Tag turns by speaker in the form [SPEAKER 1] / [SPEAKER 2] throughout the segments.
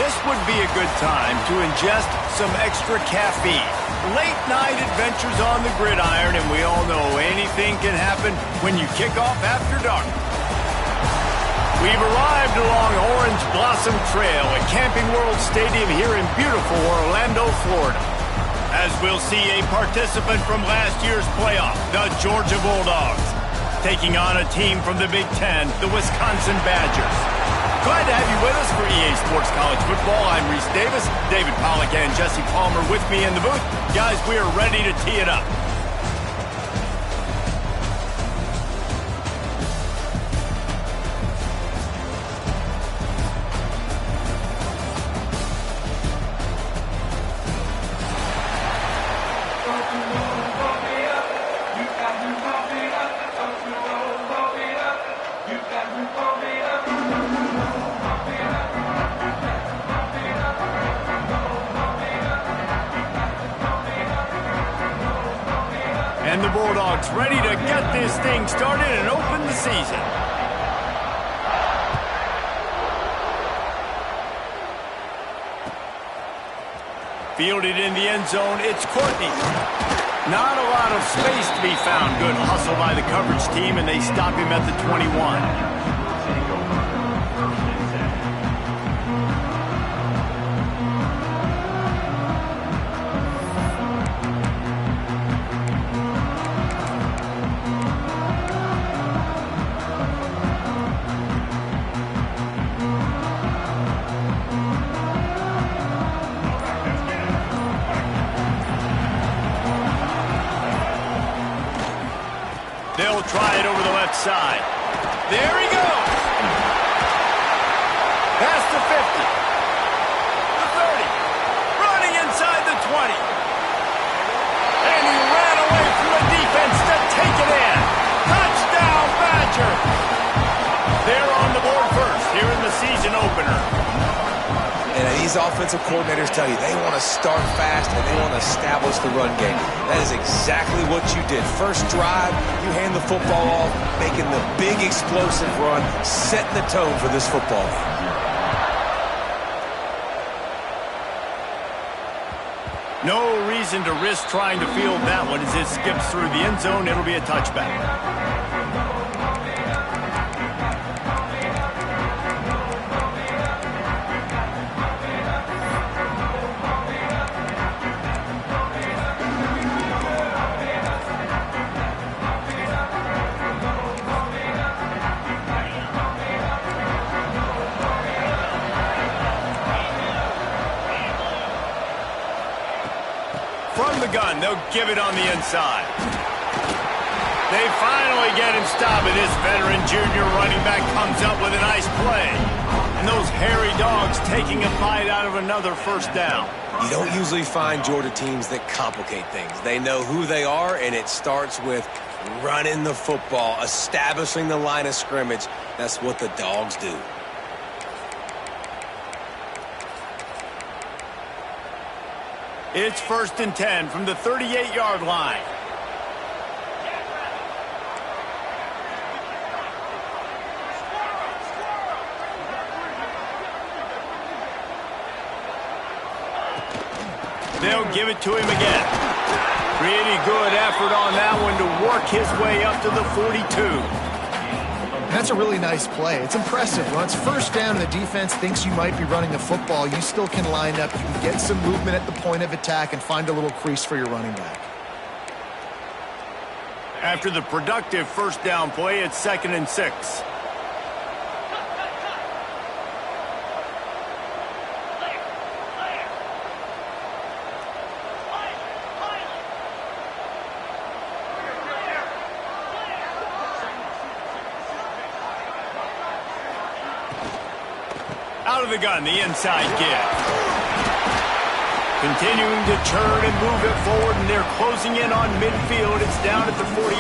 [SPEAKER 1] This would be a good time to ingest some extra caffeine. Late night adventures on the gridiron, and we all know anything can happen when you kick off after dark. We've arrived along Orange Blossom Trail at Camping World Stadium here in beautiful Orlando, Florida. As we'll see a participant from last year's playoff, the Georgia Bulldogs, taking on a team from the Big Ten, the Wisconsin Badgers. Glad to have you with us for EA Sports College Football. I'm Reese Davis, David Pollack and Jesse Palmer with me in the booth. Guys, we are ready to tee it up. And the Bulldogs ready to get this thing started and open the season. Fielded in the end zone, it's Courtney. Not a lot of space to be found. Good hustle by the coverage team, and they stop him at the 21. They'll try it over the left side. There he goes. Past the 50. The 30. Running inside the 20. And he ran away from the defense to take it in. Touchdown, Badger. They're on the board first here in the season opener.
[SPEAKER 2] And these offensive coordinators tell you they want to start fast and they want to establish the run game. That is exactly what you did. First drive, you hand the football off, making the big explosive run, setting the tone for this football game.
[SPEAKER 1] No reason to risk trying to field that one as it skips through the end zone. It'll be a touchback. From the gun, they'll give it on the inside. They finally get him stopped, and this veteran junior running back comes up with a nice play. And those hairy dogs taking a bite out of another first down.
[SPEAKER 2] You don't usually find Georgia teams that complicate things. They know who they are, and it starts with running the football, establishing the line of scrimmage. That's what the Dogs do.
[SPEAKER 1] It's 1st and 10 from the 38-yard line. They'll give it to him again. Pretty good effort on that one to work his way up to the 42.
[SPEAKER 3] That's a really nice play. It's impressive. When it's first down and the defense thinks you might be running the football, you still can line up. You can get some movement at the point of attack and find a little crease for your running back.
[SPEAKER 1] After the productive first down play, it's 2nd and 6. Out of the gun, the inside give. Continuing to churn and move it forward, and they're closing in on midfield. It's down at the 48.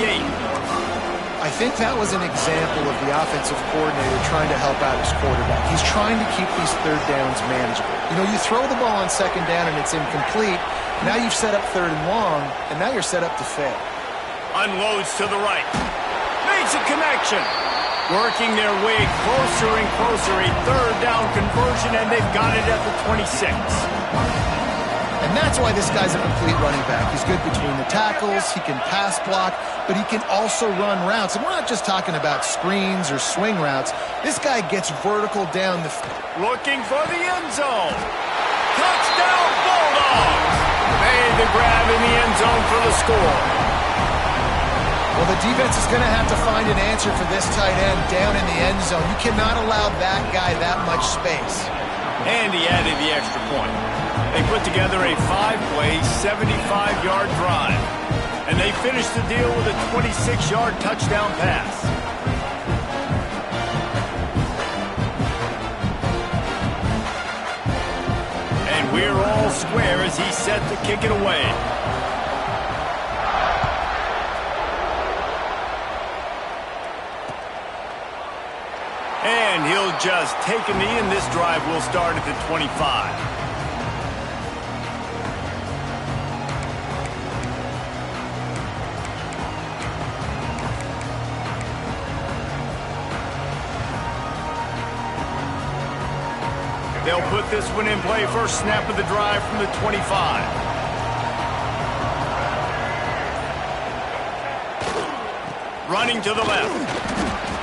[SPEAKER 3] I think that was an example of the offensive coordinator trying to help out his quarterback. He's trying to keep these third downs manageable. You know, you throw the ball on 2nd down and it's incomplete. Now you've set up 3rd and long, and now you're set up to fail.
[SPEAKER 1] Unloads to the right. Makes a connection. Working their way closer and closer, a third down conversion, and they've got it at the 26.
[SPEAKER 3] And that's why this guy's a complete running back. He's good between the tackles, he can pass block, but he can also run routes. And we're not just talking about screens or swing routes. This guy gets vertical down the field.
[SPEAKER 1] Looking for the end zone. Touchdown, Bulldogs! Made the grab in the end zone for the score.
[SPEAKER 3] Well, the defense is going to have to find an answer for this tight end down in the end zone. You cannot allow that guy that much space.
[SPEAKER 1] And he added the extra point. They put together a 5-play, 75-yard drive. And they finished the deal with a 26-yard touchdown pass. And we're all square as he's set to kick it away. And he'll just take a knee, and this drive will start at the 25. They'll put this one in play. First snap of the drive from the 25. Running to the left.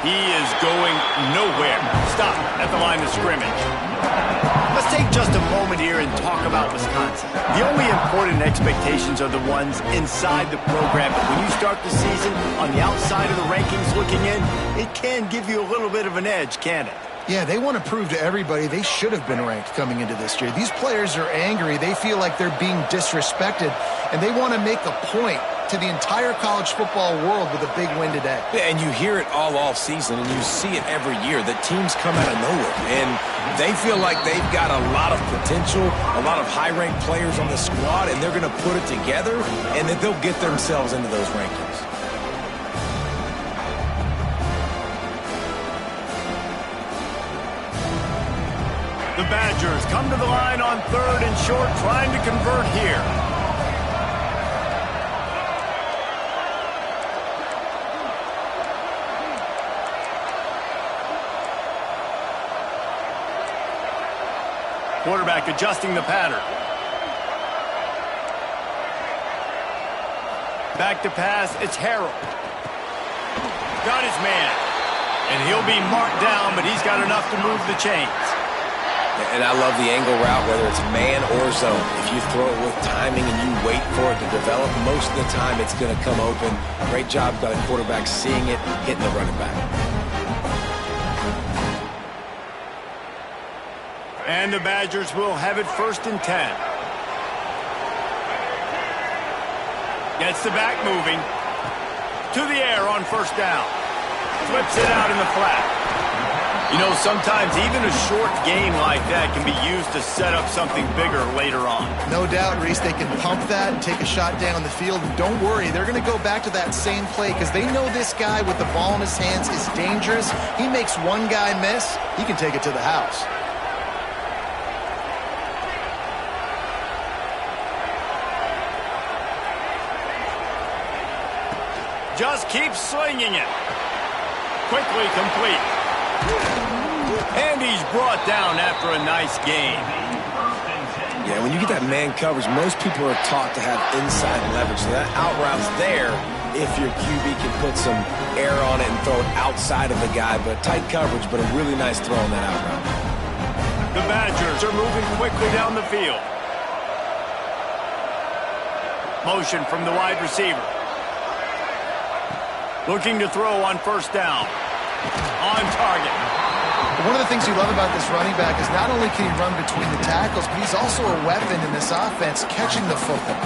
[SPEAKER 1] He is going nowhere. Stop at the line of scrimmage. Let's take just a moment here and talk about Wisconsin. The only important expectations are the ones inside the program. But when you start the season on the outside of the rankings looking in, it can give you a little bit of an edge, can it?
[SPEAKER 3] Yeah, they want to prove to everybody they should have been ranked coming into this year. These players are angry. They feel like they're being disrespected, and they want to make a point to the entire college football world with a big win today.
[SPEAKER 2] Yeah, and you hear it all off season, and you see it every year. The teams come out of nowhere, and they feel like they've got a lot of potential, a lot of high-ranked players on the squad, and they're going to put it together, and that they'll get themselves into those rankings.
[SPEAKER 1] The Badgers come to the line on 3rd and short, trying to convert here. Quarterback adjusting the pattern. Back to pass, it's Harrell. Got his man. And he'll be marked down, but he's got enough to move the chains.
[SPEAKER 2] And I love the angle route, whether it's man or zone. If you throw it with timing and you wait for it to develop, most of the time it's going to come open. Great job by the quarterback seeing it, hitting the running back.
[SPEAKER 1] And the Badgers will have it 1st and 10. Gets the back moving. To the air on 1st down. Flips it out in the flat. You know, sometimes even a short gain like that can be used to set up something bigger later on.
[SPEAKER 3] No doubt, Reese, they can pump that and take a shot down the field. And don't worry, they're going to go back to that same play because they know this guy with the ball in his hands is dangerous. He makes one guy miss, he can take it to the house.
[SPEAKER 1] Just keep slinging it. Quickly complete. And he's brought down after a nice gain.
[SPEAKER 2] Yeah, when you get that man coverage, most people are taught to have inside leverage. So that out route's there if your QB can put some air on it and throw it outside of the guy. But tight coverage, but a really nice throw on that out route.
[SPEAKER 1] The Badgers are moving quickly down the field. Motion from the wide receiver. Looking to throw on 1st down. On target.
[SPEAKER 3] One of the things you love about this running back is not only can he run between the tackles, but he's also a weapon in this offense, catching the football.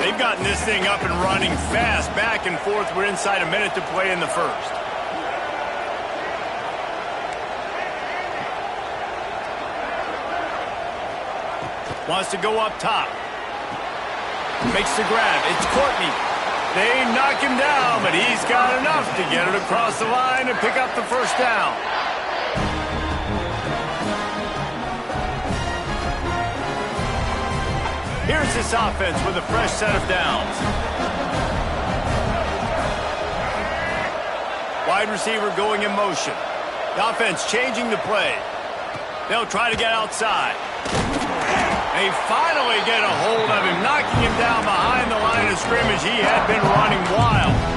[SPEAKER 1] They've gotten this thing up and running fast, back and forth. We're inside a minute to play in the 1st. Wants to go up top. Makes the grab. It's Courtney. They knock him down, but he's got enough to get it across the line and pick up the 1st down. Here's this offense with a fresh set of downs. Wide receiver going in motion. The offense changing the play. They'll try to get outside. They finally get a hold of him, knocking him down behind the line of scrimmage. He had been running wild.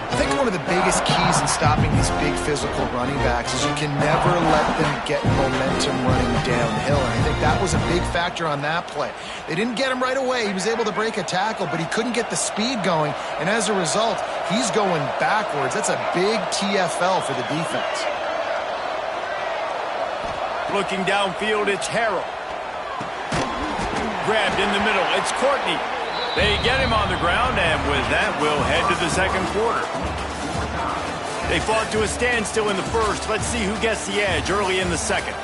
[SPEAKER 3] I think one of the biggest keys in stopping these big physical running backs is you can never let them get momentum running downhill. And I think that was a big factor on that play. They didn't get him right away. He was able to break a tackle, but he couldn't get the speed going. And as a result, he's going backwards. That's a big TFL for the defense.
[SPEAKER 1] Looking downfield, it's Harrell. Grabbed in the middle, it's Courtney. They get him on the ground, and with that, we'll head to the second quarter. They fought to a standstill in the first. Let's see who gets the edge early in the second.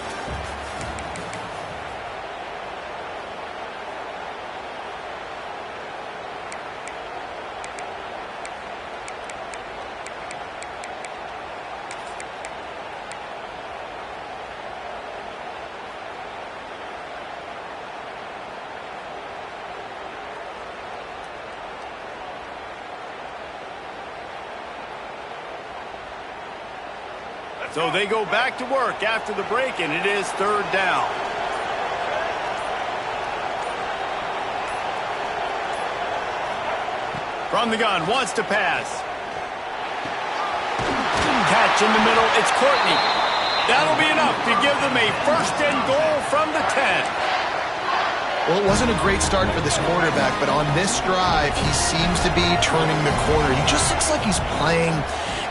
[SPEAKER 1] So they go back to work after the break, and it is third down. From the gun, wants to pass. Catch in the middle, it's Courtney. That'll be enough to give them a first and goal from the 10.
[SPEAKER 3] Well, it wasn't a great start for this quarterback, but on this drive, he seems to be turning the corner. He just looks like he's playing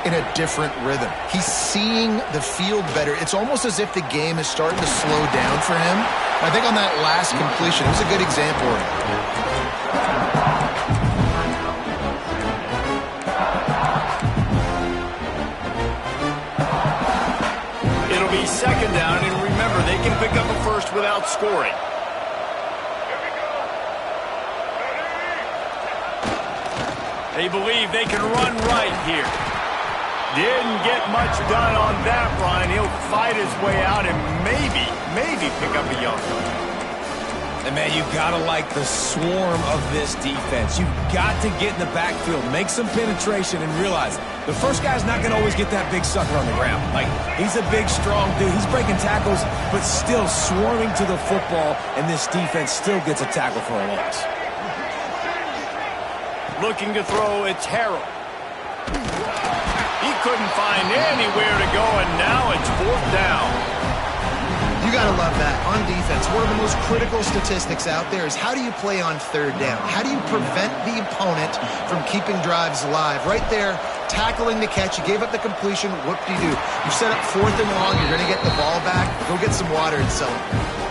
[SPEAKER 3] in a different rhythm. He's seeing the field better. It's almost as if the game is starting to slow down for him. I think on that last completion, it was a good example of
[SPEAKER 1] it. It'll be second down, and remember, they can pick up a first without scoring. They believe they can run right here. Didn't get much done on that run. He'll fight his way out and maybe pick up a yard.
[SPEAKER 2] And, man, you got to like the swarm of this defense. You've got to get in the backfield, make some penetration, and realize the first guy's not going to always get that big sucker on the ground. Like, he's a big, strong dude. He's breaking tackles, but still swarming to the football, and this defense still gets a tackle for a loss.
[SPEAKER 1] Looking to throw, it's Harrell. He couldn't find anywhere to go, and now it's fourth down.
[SPEAKER 3] You got to love that. On defense, one of the most critical statistics out there is how do you play on third down? How do you prevent the opponent from keeping drives alive? Right there, tackling the catch. You gave up the completion. Whoop-de-doo. You set up fourth and long. You're going to get the ball back. Go get some water and celebrate.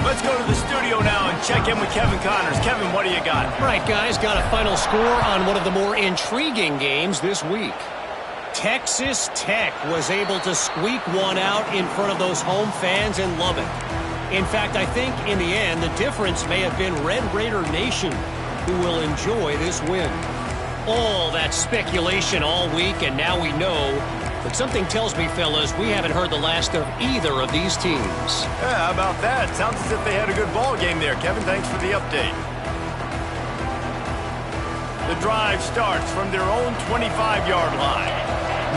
[SPEAKER 1] Let's go to the studio now and check in with Kevin Connors. Kevin, what do you got?
[SPEAKER 4] All right, guys, got a final score on one of the more intriguing games this week. Texas Tech was able to squeak one out in front of those home fans in Lubbock. In fact, I think in the end, the difference may have been Red Raider Nation, who will enjoy this win. All that speculation all week, and now we know. But something tells me, fellas, we haven't heard the last of either of these teams.
[SPEAKER 1] Yeah, how about that? Sounds as if they had a good ball game there. Kevin, thanks for the update. The drive starts from their own 25-yard line.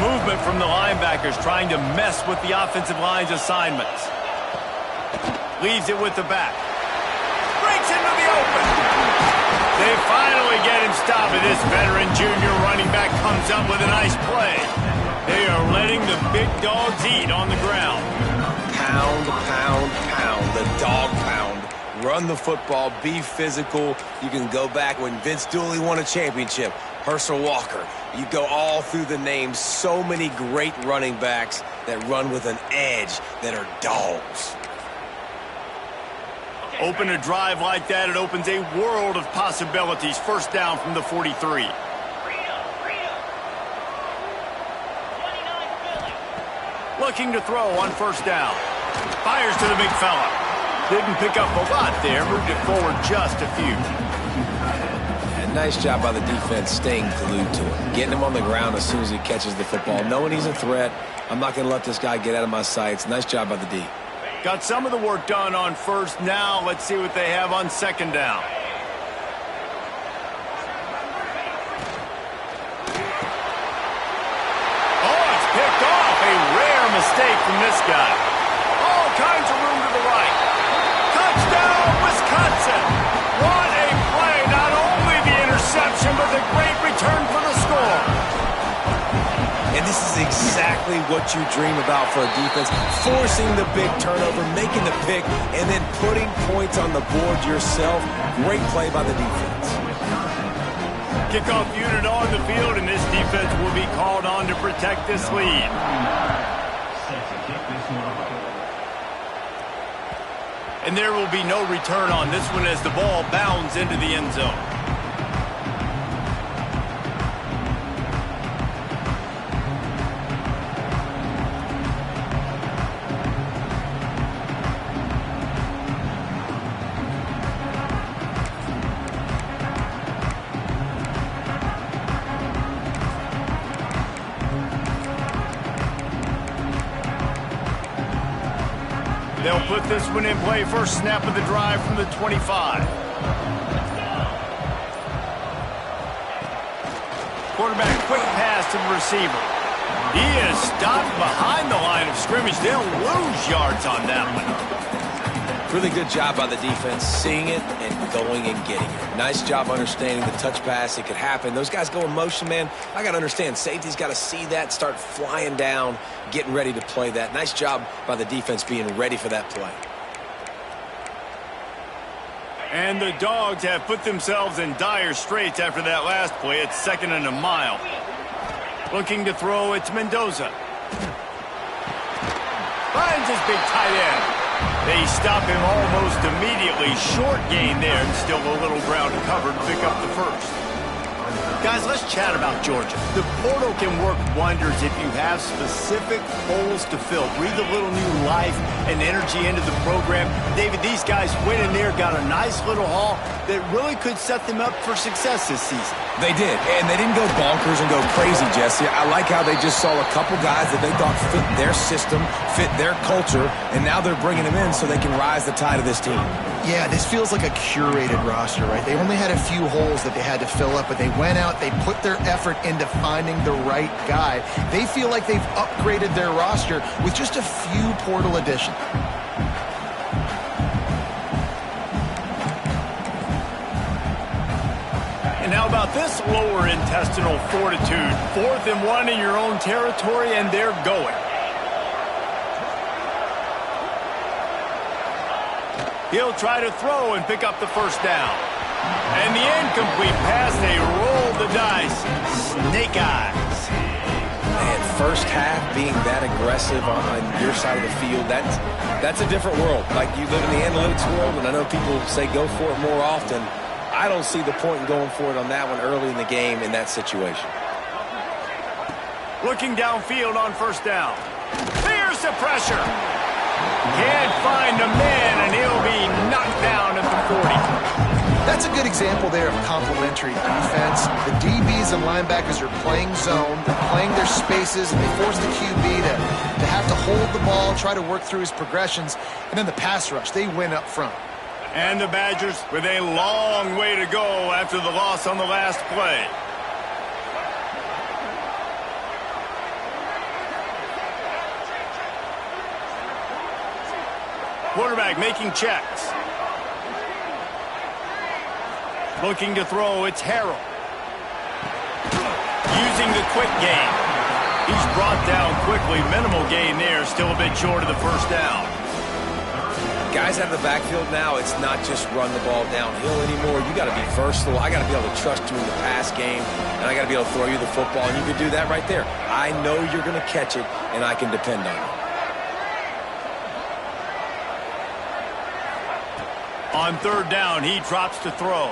[SPEAKER 1] Movement from the linebackers trying to mess with the offensive line's assignments. Leaves it with the back. Breaks into the open. They finally get him stopped, and this veteran junior running back comes up with a nice play. They are letting the big dogs eat on the ground.
[SPEAKER 2] Pound, pound, pound. The dog pound. Run the football. Be physical. You can go back when Vince Dooley won a championship. Herschel Walker. You go all through the names. So many great running backs that run with an edge that are dogs.
[SPEAKER 1] Open a drive like that, it opens a world of possibilities. First down from the 43. Looking to throw on first down. Fires to the big fella. Didn't pick up a lot there. Moved it forward just a few.
[SPEAKER 2] And nice job by the defense staying glued to him. Getting him on the ground as soon as he catches the football. Knowing he's a threat. I'm not going to let this guy get out of my sights. Nice job by the D.
[SPEAKER 1] Got some of the work done on first. Now let's see what they have on second down. from this guy. All kinds of room to the right. Touchdown, Wisconsin. What a play. Not only the interception, but the great return for the score.
[SPEAKER 2] And this is exactly what you dream about for a defense. Forcing the big turnover, making the pick, and then putting points on the board yourself. Great play by the defense.
[SPEAKER 1] Kickoff unit on the field, and this defense will be called on to protect this lead. And there will be no return on this one as the ball bounds into the end zone. They'll put this one in play. First snap of the drive from the 25. Quarterback, quick pass to the receiver. He is stopped behind the line of scrimmage. They'll lose yards on that one.
[SPEAKER 2] Really good job by the defense, seeing it and going and getting it. Nice job understanding the touch pass. It could happen. Those guys go in motion, man. I got to understand. Safety's got to see that, start flying down, getting ready to play that. Nice job by the defense being ready for that play.
[SPEAKER 1] And the Dogs have put themselves in dire straits after that last play. It's 2nd and a mile. Looking to throw, it's Mendoza. Finds his big tight end. They stop him almost immediately. Short gain there, and still a little ground covered to pick up the first. Guys, let's chat about Georgia. The portal can work wonders if you have specific holes to fill. Breathe a little new life and energy into the program. David, these guys went in there, got a nice little haul that really could set them up for success this season.
[SPEAKER 2] They did, and they didn't go bonkers and go crazy, Jesse. I like how they just saw a couple guys that they thought fit their system, fit their culture, and now they're bringing them in so they can rise the tide of this team.
[SPEAKER 3] Yeah, this feels like a curated roster, right? They only had a few holes that they had to fill up, but they went out, they put their effort into finding the right guy. They feel like they've upgraded their roster with just a few portal additions.
[SPEAKER 1] And how about this lower intestinal fortitude? 4th and 1 in your own territory, and they're going. He'll try to throw and pick up the first down. And the incomplete pass, they roll the dice. Snake eyes.
[SPEAKER 2] Man, first half being that aggressive on your side of the field, that's a different world. Like, you live in the analytics world, and I know people say go for it more often. I don't see the point in going for it on that one early in the game in that situation.
[SPEAKER 1] Looking downfield on first down. Fears the pressure. Can't find a man, and he'll be knocked down at the 40.
[SPEAKER 3] That's a good example there of complementary defense. The DBs and linebackers are playing zone, they're playing their spaces, and they force the QB to have to hold the ball, try to work through his progressions, and then the pass rush, they win up front.
[SPEAKER 1] And the Badgers with a long way to go after the loss on the last play. Quarterback making checks. Looking to throw, it's Harrell. Using the quick game. He's brought down quickly. Minimal gain there, still a bit short of the first down.
[SPEAKER 2] Guys out of the backfield now, it's not just run the ball downhill anymore. You got to be versatile. I got to be able to trust you in the pass game, and I got to be able to throw you the football, and you can do that right there. I know you're going to catch it, and I can depend on it.
[SPEAKER 1] On third down, he drops to throw.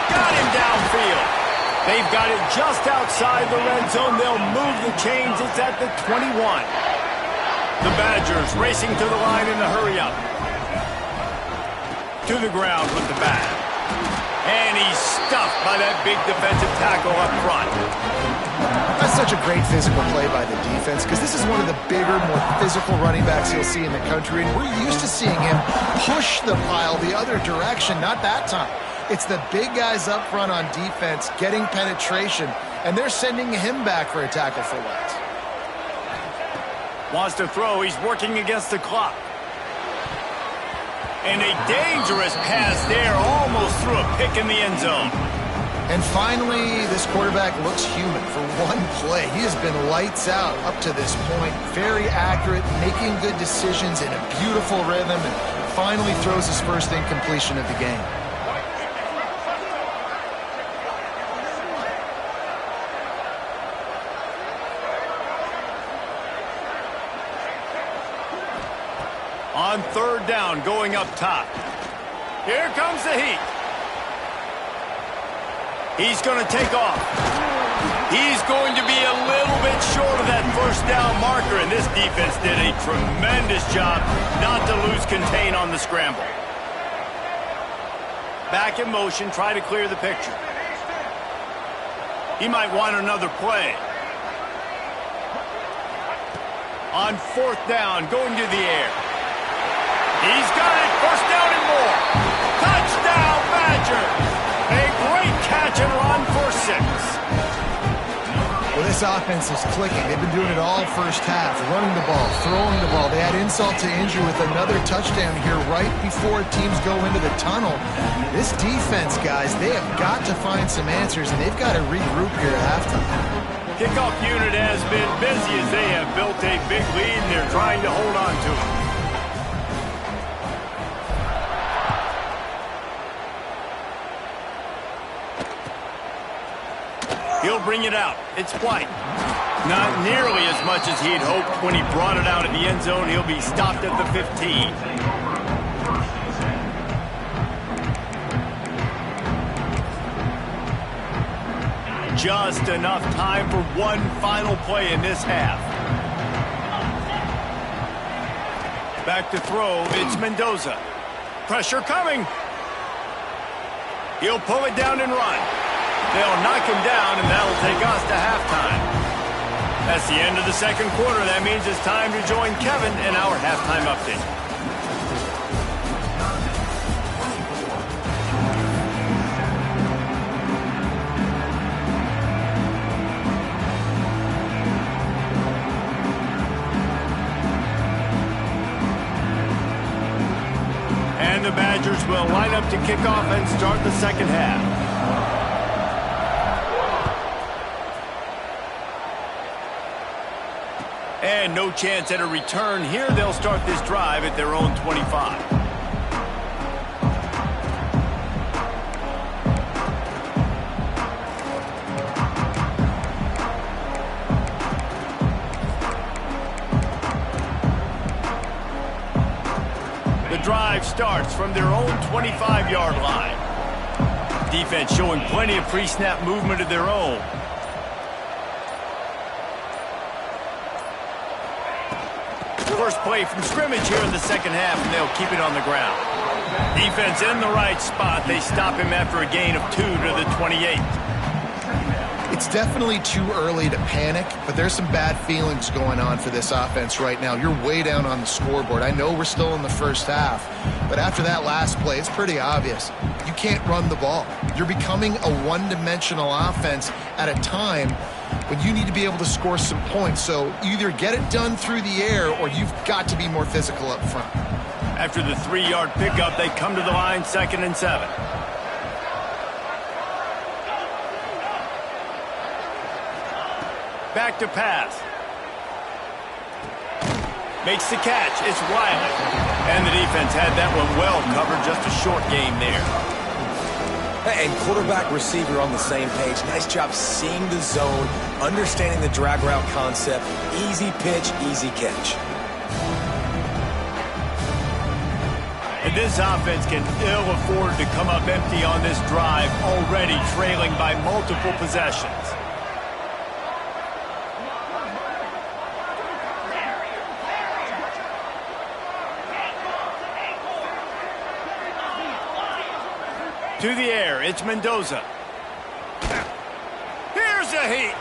[SPEAKER 1] Got him downfield. They've got it just outside the red zone. They'll move the chains. It's at the 21. The Badgers racing to the line in the hurry-up. To the ground with the bat. And he's stuffed by that big defensive tackle up front.
[SPEAKER 3] That's such a great physical play by the defense because this is one of the bigger, more physical running backs you'll see in the country, and we're used to seeing him push the pile the other direction, not that time. It's the big guys up front on defense getting penetration, and they're sending him back for a tackle for loss.
[SPEAKER 1] Wants to throw. He's working against the clock. And a dangerous pass there. Almost threw a pick in the end zone.
[SPEAKER 3] And finally, this quarterback looks human for one play. He has been lights out up to this point. Very accurate, making good decisions in a beautiful rhythm, and finally throws his first incompletion of the game.
[SPEAKER 1] On third down, going up top. Here comes the heat. He's going to take off. He's going to be a little bit short of that first down marker, and this defense did a tremendous job not to lose contain on the scramble. Back in motion, try to clear the picture. He might want another play. On fourth down, going to the air. He's got it. First down and more. Touchdown, Badgers. A great catch and run for 6.
[SPEAKER 3] Well, this offense is clicking. They've been doing it all first half, running the ball, throwing the ball. They had insult to injury with another touchdown here right before teams go into the tunnel. This defense, guys, they have got to find some answers, and they've got to regroup here at halftime.
[SPEAKER 1] Kickoff unit has been busy as they have built a big lead, and they're trying to hold on to it. He'll bring it out. It's White. Not nearly as much as he'd hoped when he brought it out in the end zone. He'll be stopped at the 15. Just enough time for one final play in this half. Back to throw. It's Mendoza. Pressure coming. He'll pull it down and run. They'll knock him down, and that'll take us to halftime. That's the end of the second quarter. That means it's time to join Kevin in our halftime update. And the Badgers will line up to kick off and start the second half. And no chance at a return here. They'll start this drive at their own 25. The drive starts from their own 25-yard line. Defense showing plenty of pre-snap movement of their own. First play from scrimmage here in the second half, and they'll keep it on the ground. Defense in the right spot. They stop him after a gain of 2 to the 28.
[SPEAKER 3] It's definitely too early to panic, but there's some bad feelings going on for this offense right now. You're way down on the scoreboard. I know we're still in the first half, but after that last play, it's pretty obvious. You can't run the ball. You're becoming a one-dimensional offense at a time when you need to be able to score some points. So either get it done through the air or you've got to be more physical up front.
[SPEAKER 1] After the 3-yard pickup, they come to the line, 2nd and 7. Back to pass. Makes the catch. It's Riley. And the defense had that one well covered. Just a short game there.
[SPEAKER 2] And quarterback receiver on the same page. Nice job seeing the zone, understanding the drag route concept. Easy pitch, easy catch.
[SPEAKER 1] And this offense can ill afford to come up empty on this drive, already trailing by multiple possessions. To the air, it's Mendoza. Here's the heat.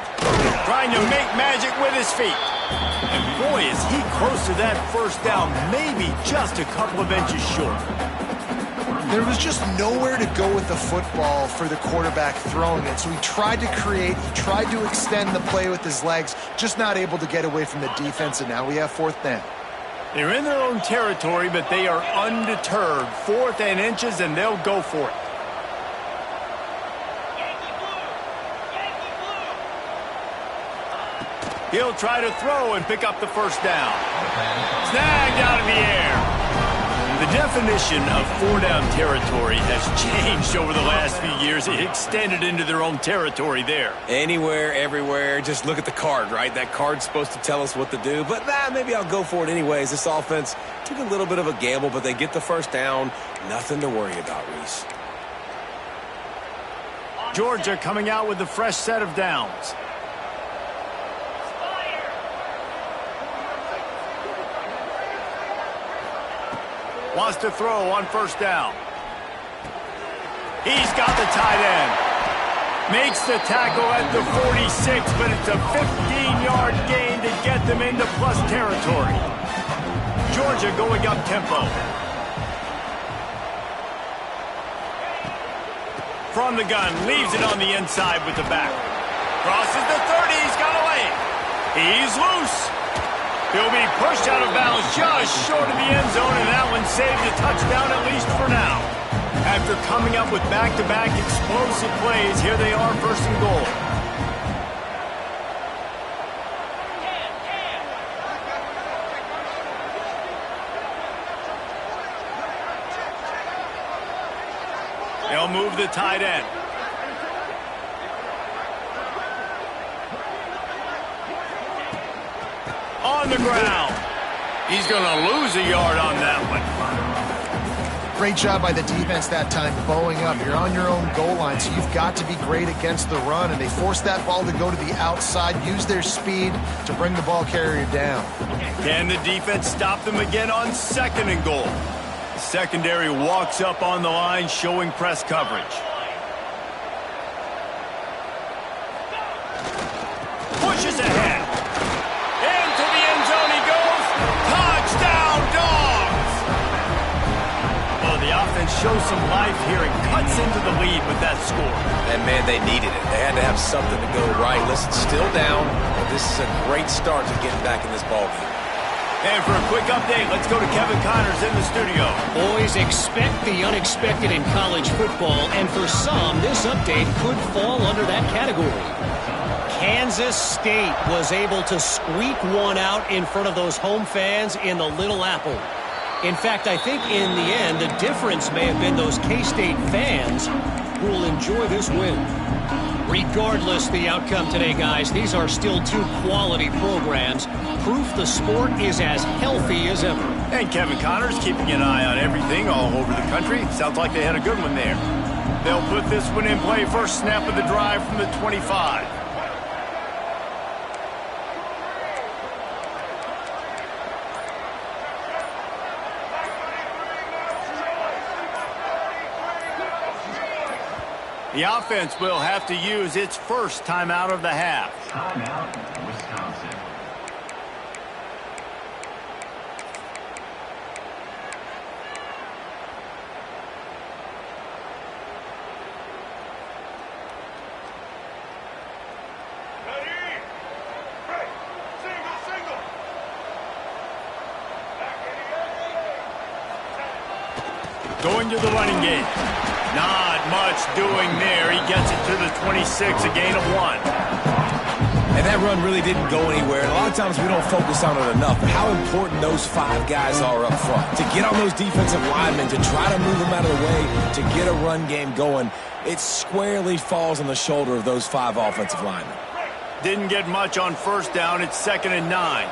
[SPEAKER 1] Trying to make magic with his feet. And boy, is he close to that first down, maybe just a couple of inches short.
[SPEAKER 3] There was just nowhere to go with the football for the quarterback throwing it. So he tried to create, he tried to extend the play with his legs, just not able to get away from the defense, and now we have 4th down.
[SPEAKER 1] They're in their own territory, but they are undeterred. 4th and inches, and they'll go for it. He'll try to throw and pick up the first down. Snagged out of the air. The definition of 4-down territory has changed over the last few years. It extended into their own territory there.
[SPEAKER 2] Anywhere, everywhere, just look at the card, right? That card's supposed to tell us what to do, but maybe I'll go for it anyways. This offense took a little bit of a gamble, but they get the first down. Nothing to worry about, Reese.
[SPEAKER 1] Georgia coming out with a fresh set of downs. Wants to throw on first down. He's got the tight end. Makes the tackle at the 46, but it's a 15-yard gain to get them into plus territory. Georgia going up tempo. From the gun, leaves it on the inside with the back. Crosses the 30, he's got away. He's loose. He'll be pushed out of bounds just short of the end zone, and that one saved a touchdown at least for now. After coming up with back-to-back explosive plays, here they are, 1st and goal. They'll move the tight end. On the ground. He's going to lose a yard on that one.
[SPEAKER 3] Great job by the defense that time, bowing up. You're on your own goal line, so you've got to be great against the run, and they forced that ball to go to the outside, use their speed to bring the ball carrier down.
[SPEAKER 1] Can the defense stop them again on 2nd and goal? The secondary walks up on the line, showing press coverage. Pushes ahead. Into the end zone he goes. Touchdown, Dogs! Well, the offense shows some life here and cuts into the lead with that score.
[SPEAKER 2] And, man, they needed it. They had to have something to go right. Listen, still down, but this is a great start to getting back in this ballgame.
[SPEAKER 1] And for a quick update, let's go to Kevin Connors in the studio.
[SPEAKER 4] Boys, expect the unexpected in college football, and for some, this update could fall under that category. Kansas State was able to squeak one out in front of those home fans in the Little Apple. In fact, I think in the end, the difference may have been those K-State fans who will enjoy this win. Regardless the outcome today, guys, these are still 2 quality programs. Proof the sport is as healthy as ever.
[SPEAKER 1] And Kevin Connors keeping an eye on everything all over the country. Sounds like they had a good one there. They'll put this one in play. First snap of the drive from the 25. The offense will have to use its first timeout of the half.
[SPEAKER 5] Timeout, Wisconsin.
[SPEAKER 1] Going to the running game. Not much doing there. He gets it to the 26, a gain of 1.
[SPEAKER 2] And that run really didn't go anywhere. And a lot of times we don't focus on it enough. But how important those 5 guys are up front. To get on those defensive linemen, to try to move them out of the way, to get a run game going, it squarely falls on the shoulder of those 5 offensive linemen.
[SPEAKER 1] Didn't get much on first down. It's 2nd and 9.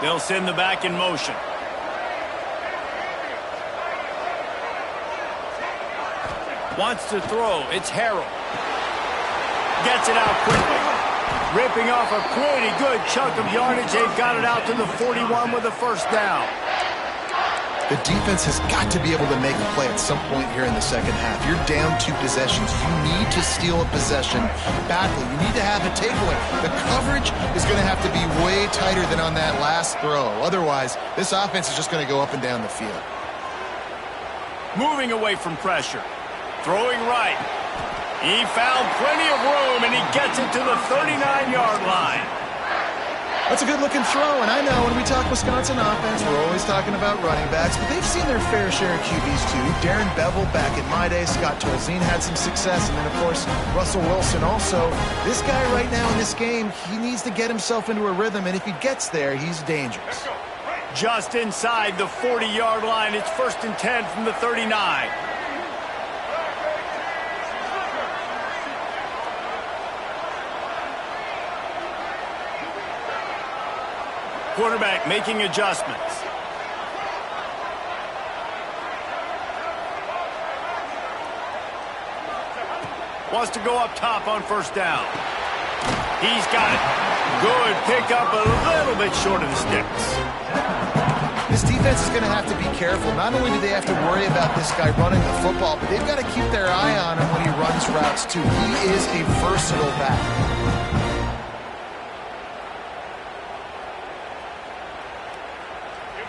[SPEAKER 1] They'll send the back in motion. Wants to throw. It's Harrell. Gets it out quickly. Ripping off a pretty good chunk of yardage. They've got it out to the 41 with a first down.
[SPEAKER 3] The defense has got to be able to make a play at some point here in the second half. You're down 2 possessions. You need to steal a possession badly. You need to have a takeaway. The coverage is going to have to be way tighter than on that last throw. Otherwise, this offense is just going to go up and down the field.
[SPEAKER 1] Moving away from pressure. Throwing right. He found plenty of room, and he gets it to the 39-yard line.
[SPEAKER 3] That's a good-looking throw, and I know when we talk Wisconsin offense, we're always talking about running backs, but they've seen their fair share of QBs too. Darren Bevel back in my day, Scott Tolzien had some success, and then, of course, Russell Wilson also. This guy right now in this game, he needs to get himself into a rhythm, and if he gets there, he's dangerous.
[SPEAKER 1] Just inside the 40-yard line, it's 1st and 10 from the 39. Quarterback making adjustments. Wants to go up top on 1st down. He's got it. Good pickup, a little bit short of the sticks.
[SPEAKER 3] This defense is going to have to be careful. Not only do they have to worry about this guy running the football, but they've got to keep their eye on him when he runs routes too. He is a versatile back.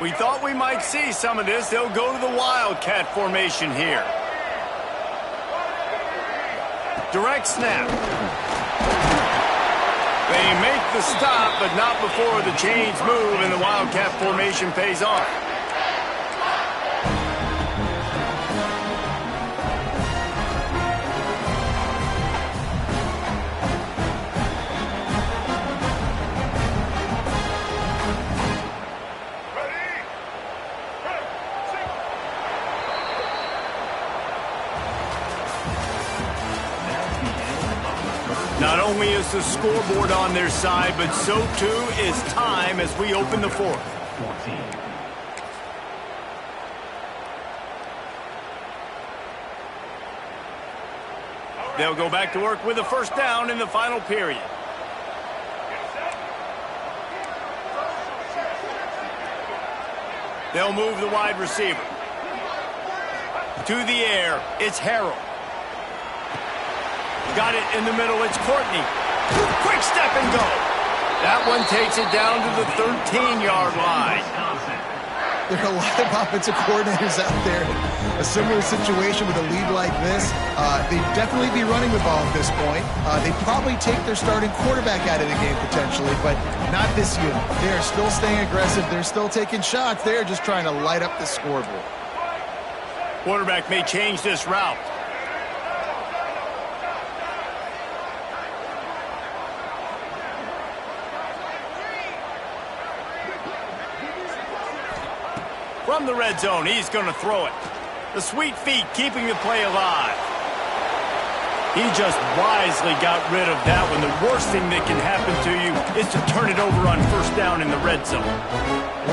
[SPEAKER 1] We thought we might see some of this. They'll go to the Wildcat formation here. Direct snap. They make the stop, but not before the chains move and the Wildcat formation pays off. Not only is the scoreboard on their side, but so too is time as we open the 4th.
[SPEAKER 5] 14.
[SPEAKER 1] They'll go back to work with a 1st down in the final period. They'll move the wide receiver. To the air, it's Harrell. Got it in the middle, it's Courtney. Quick step and go. That one takes it down to the 13-yard line.
[SPEAKER 3] There are a lot of offensive coordinators out there. A similar situation with a lead like this. They'd definitely be running the ball at this point. They'd probably take their starting quarterback out of the game potentially, but not this unit. They are still staying aggressive. They're still taking shots. They're just trying to light up the scoreboard.
[SPEAKER 1] Quarterback may change this route. From the red zone, he's going to throw it. The sweet feet keeping the play alive. He just wisely got rid of that one. The worst thing that can happen to you is to turn it over on 1st down in the red zone.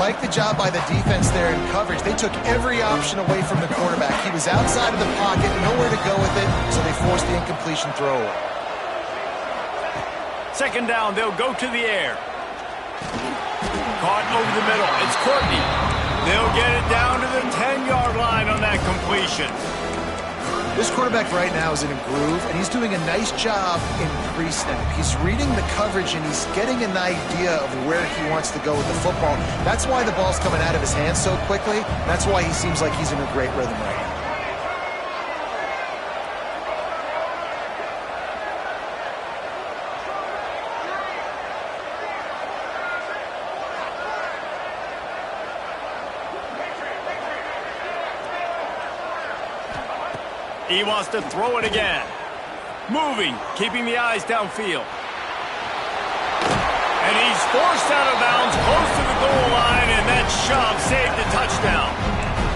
[SPEAKER 3] Like the job by the defense there in coverage. They took every option away from the quarterback. He was outside of the pocket, nowhere to go with it, so they forced the incompletion throw away. 2nd down, they'll go to the air. Caught over the middle. It's Courtney. They'll get it down to the 10-yard line on that completion. This quarterback right now is in a groove, and he's doing a nice job in pre-snap. He's reading the coverage, and he's getting an idea of where he wants to go with the football. That's why the ball's coming out of his hands so quickly. That's why he seems like he's in a great rhythm right now. He wants to throw it again. Moving, keeping the eyes downfield. And he's forced out of bounds close to the goal line, and that shove saved a touchdown.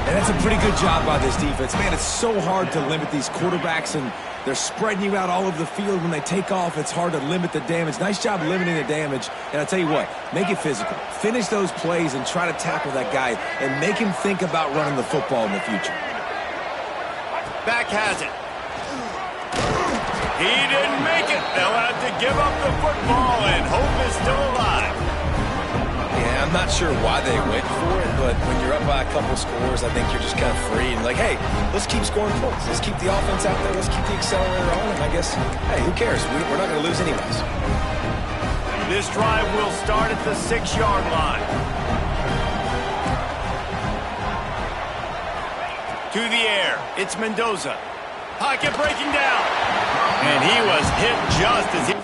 [SPEAKER 2] And that's a pretty good job by this defense. Man, it's so hard to limit these quarterbacks, and they're spreading you out all over the field. When they take off, it's hard to limit the damage. Nice job limiting the damage. And I'll tell you what, make it physical. Finish those plays and try to tackle that guy and make him think about running the football in the future.
[SPEAKER 1] Back has it. He didn't make it. They'll have to give up the football, and hope is still alive.
[SPEAKER 2] Yeah, I'm not sure why they went for it, but when you're up by a couple scores, I think you're just kind of free and like, hey, let's keep scoring points. Let's keep the offense out there. Let's keep the accelerator on. And I guess, hey, who cares? We're not going to lose anyways.
[SPEAKER 1] This drive will start at the 6-yard line. To the air, it's Mendoza. Pocket breaking down. And he was hit just as he...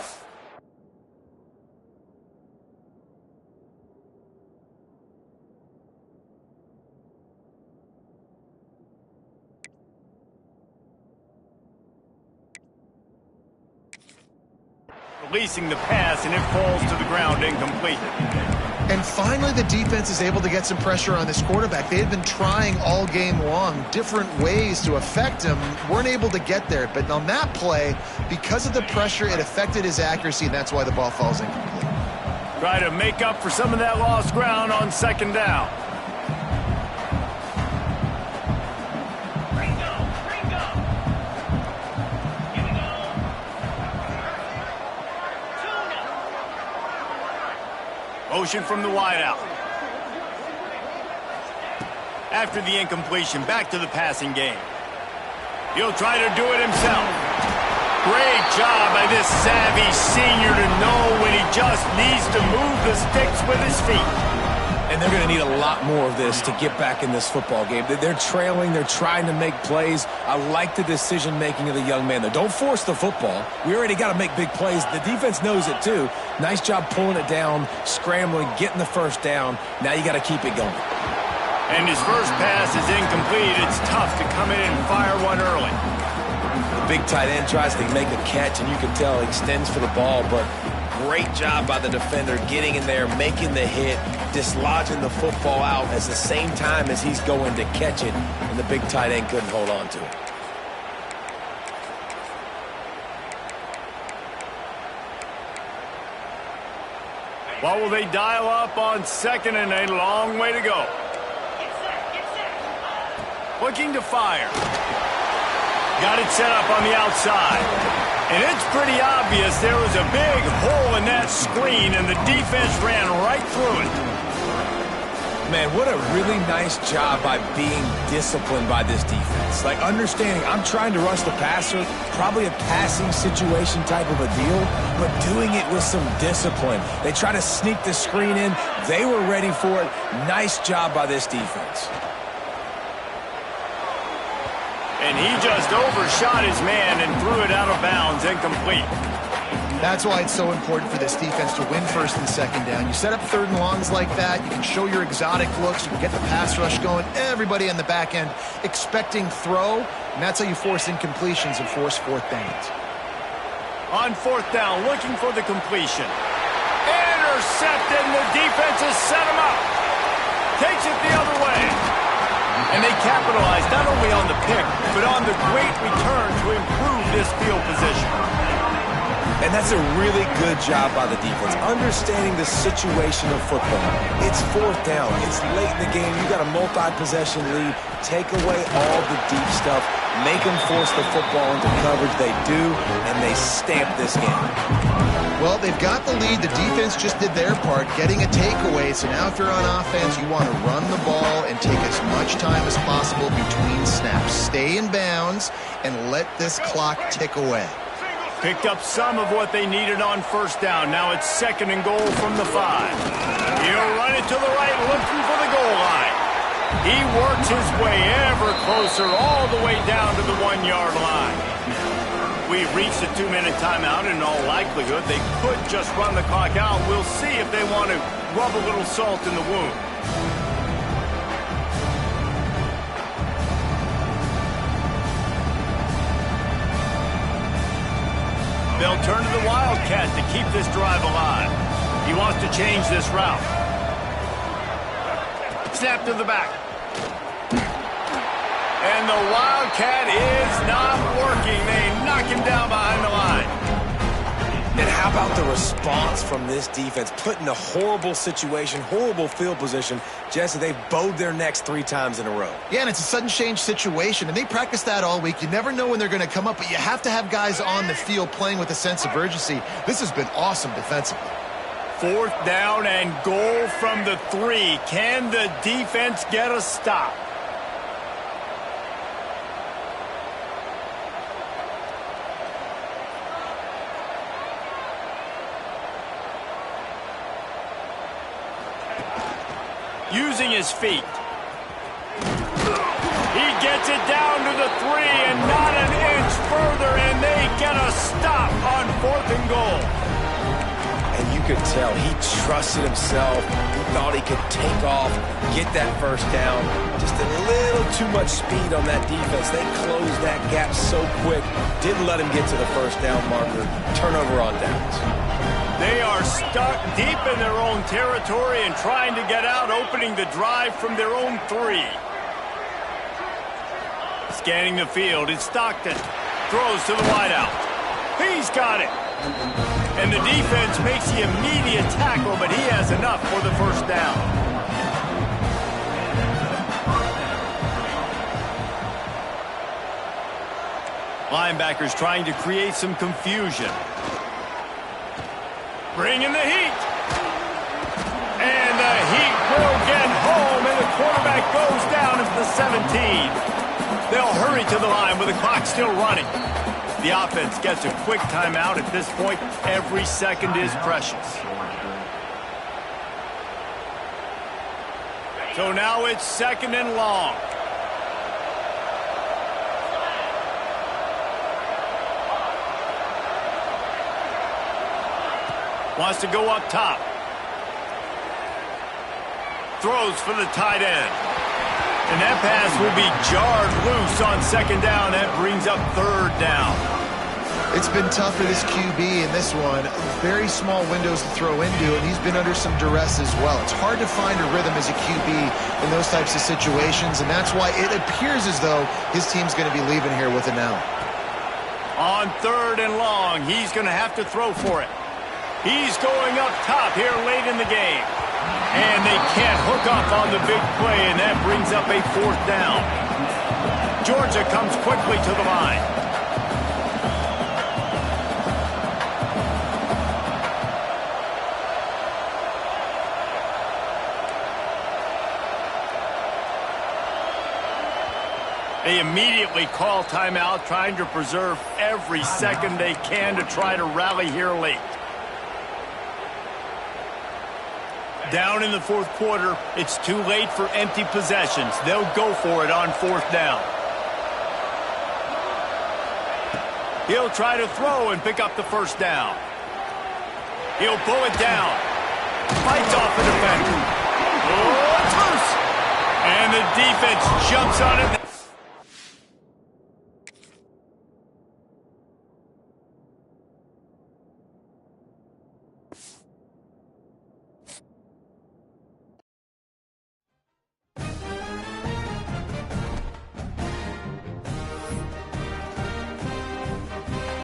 [SPEAKER 1] Releasing the pass, and it falls to the ground incomplete.
[SPEAKER 3] And finally, the defense is able to get some pressure on this quarterback. They had been trying all game long different ways to affect him. Weren't able to get there. But on that play, because of the pressure, it affected his accuracy, and that's why the ball falls incomplete.
[SPEAKER 1] Try to make up for some of that lost ground on 2nd down. Motion from the wideout. After the incompletion, back to the passing game. He'll try to do it himself. Great job by this savvy senior to know when he just needs to move the sticks with his feet.
[SPEAKER 2] And they're going to need a lot more of this to get back in this football game. They're trailing. They're trying to make plays. I like the decision-making of the young man, though. Don't force the football. We already got to make big plays. The defense knows it, too. Nice job pulling it down, scrambling, getting the first down. Now you got to keep it going.
[SPEAKER 1] And his first pass is incomplete. It's tough to come in and fire one early.
[SPEAKER 2] The big tight end tries to make a catch, and you can tell he extends for the ball, but great job by the defender getting in there, making the hit, dislodging the football out at the same time as he's going to catch it, and the big tight end couldn't hold on to it.
[SPEAKER 1] What will they dial up on 2nd and a long way to go? Looking to fire. Got it set up on the outside. And it's pretty obvious there was a big hole in that screen, and the defense ran right through it.
[SPEAKER 2] Man, what a really nice job by being disciplined by this defense. Like, understanding I'm trying to rush the passer, probably a passing situation type of a deal, but doing it with some discipline. They try to sneak the screen in. They were ready for it. Nice job by this defense.
[SPEAKER 1] And he just overshot his man and threw it out of bounds, incomplete.
[SPEAKER 3] That's why it's so important for this defense to win 1st and 2nd down. You set up 3rd and longs like that, you can show your exotic looks, you can get the pass rush going, everybody on the back end expecting throw, and that's how you force incompletions and force 4th downs.
[SPEAKER 1] On 4th down, looking for the completion. Intercepted, and the defense has set him up. Takes it the other way. And they capitalize not only on the pick, but on the great return to improve this field position.
[SPEAKER 2] And that's a really good job by the defense, understanding the situation of football. It's 4th down. It's late in the game. You got a multi-possession lead. Take away all the deep stuff. Make them force the football into coverage. They do, and they stamp this game.
[SPEAKER 3] Well, they've got the lead. The defense just did their part, getting a takeaway. So now if you're on offense, you want to run the ball and take as much time as possible between snaps. Stay in bounds and let this clock tick away.
[SPEAKER 1] Picked up some of what they needed on 1st down. Now it's 2nd and goal from the 5. He'll run it to the right, looking for the goal line. He works his way ever closer all the way down to the 1-yard line. We've reached a 2-minute timeout, and in all likelihood, they could just run the clock out. We'll see if they want to rub a little salt in the wound. They'll turn to the Wildcat to keep this drive alive. He wants to change this route. Snap to the back. And the Wildcat is not working. They knock him down behind the line.
[SPEAKER 2] And how about the response from this defense? Put in a horrible situation, horrible field position. Jesse, they've bowed their necks 3 times in a row.
[SPEAKER 3] Yeah, and it's a sudden change situation, and they practice that all week. You never know when they're going to come up, but you have to have guys on the field playing with a sense of urgency. This has been awesome defensively.
[SPEAKER 1] 4th down and goal from the 3. Can the defense get a stop? Using his feet. He gets it down to the 3 and not an inch further, and they get a stop on 4th and goal.
[SPEAKER 2] And you could tell he trusted himself. He thought he could take off, get that first down. Just a little too much speed on that defense. They closed that gap so quick. Didn't let him get to the first down marker. Turnover on downs.
[SPEAKER 1] They are stuck deep in their own territory and trying to get out, opening the drive from their own 3. Scanning the field, it's Stockton. Throws to the wideout. He's got it. And the defense makes the immediate tackle, but he has enough for the first down. Linebackers trying to create some confusion. Bringing the heat. And the heat will get home, and the quarterback goes down at the 17. They'll hurry to the line with the clock still running. The offense gets a quick timeout at this point. Every second is precious. So now it's 2nd and long. Wants to go up top. Throws for the tight end. And that pass will be jarred loose on 2nd down. That brings up 3rd down.
[SPEAKER 3] It's been tough for this QB in this one. Very small windows to throw into, and he's been under some duress as well. It's hard to find a rhythm as a QB in those types of situations, and that's why it appears as though his team's going to be leaving here with an out.
[SPEAKER 1] On 3rd and long, he's going to have to throw for it. He's going up top here late in the game. And they can't hook up on the big play, and that brings up a 4th down. Georgia comes quickly to the line. They immediately call timeout, trying to preserve every second they can to try to rally here late. Down in the 4th quarter, it's too late for empty possessions. They'll go for it on 4th down. He'll try to throw and pick up the first down. He'll pull it down. Fights off the defender. Oh, it's loose. And the defense jumps on it.